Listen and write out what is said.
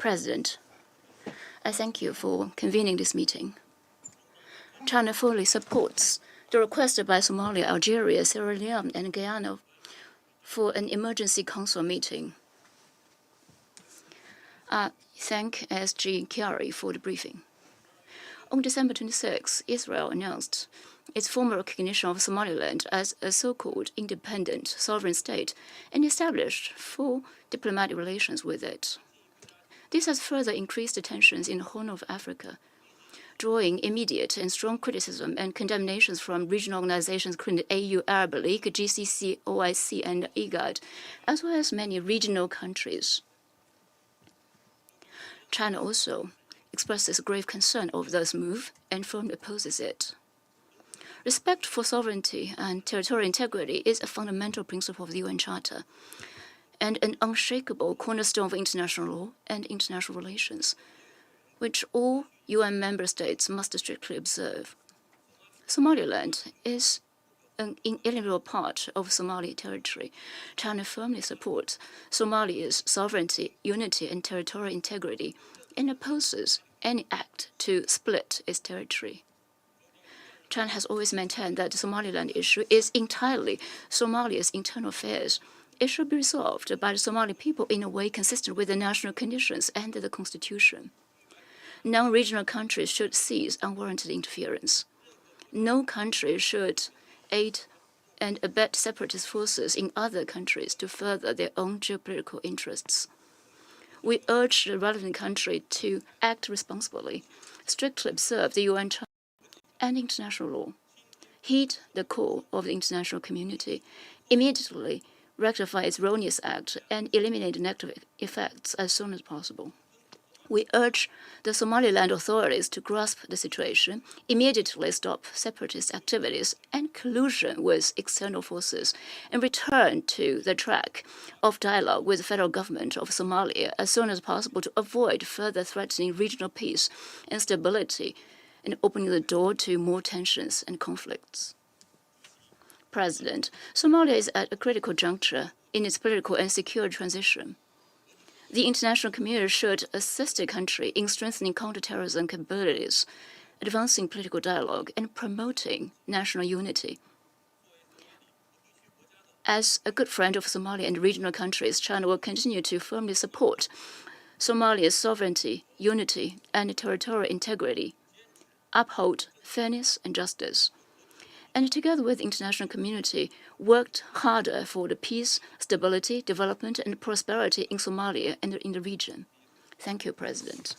President, I thank you for convening this meeting. China fully supports the request by Somalia, Algeria, Sierra Leone, and Guyana for an emergency council meeting. I thank SG Chiari for the briefing. On December 26, Israel announced its formal recognition of Somaliland as a so-called independent sovereign state and established full diplomatic relations with it. This has further increased the tensions in the Horn of Africa, drawing immediate and strong criticism and condemnations from regional organizations including the AU Arab League, GCC, OIC, and IGAD, as well as many regional countries. China also expresses grave concern over this move and firmly opposes it. Respect for sovereignty and territorial integrity is a fundamental principle of the UN Charter and an unshakable cornerstone of international law and international relations, which all UN member states must strictly observe. Somaliland is an inalienable part of Somali territory. China firmly supports Somalia's sovereignty, unity, and territorial integrity and opposes any act to split its territory. China has always maintained that the Somaliland issue is entirely Somalia's internal affairs. It should be resolved by the Somali people in a way consistent with the national conditions and the Constitution. Non-regional countries should cease unwarranted interference. No country should aid and abet separatist forces in other countries to further their own geopolitical interests. We urge the relevant country to act responsibly, strictly observe the UN Charter and international law, heed the call of the international community, immediately rectify its erroneous act, and eliminate the negative effects as soon as possible. We urge the Somaliland authorities to grasp the situation, immediately stop separatist activities and collusion with external forces, and return to the track of dialogue with the federal government of Somalia as soon as possible to avoid further threatening regional peace and stability and opening the door to more tensions and conflicts. President, Somalia is at a critical juncture in its political and security transition. The international community should assist the country in strengthening counterterrorism capabilities, advancing political dialogue, and promoting national unity. As a good friend of Somalia and regional countries, China will continue to firmly support Somalia's sovereignty, unity, and territorial integrity, uphold fairness and justice, and together with the international community, worked harder for the peace, stability, development, and prosperity in Somalia and in the region. Thank you, President.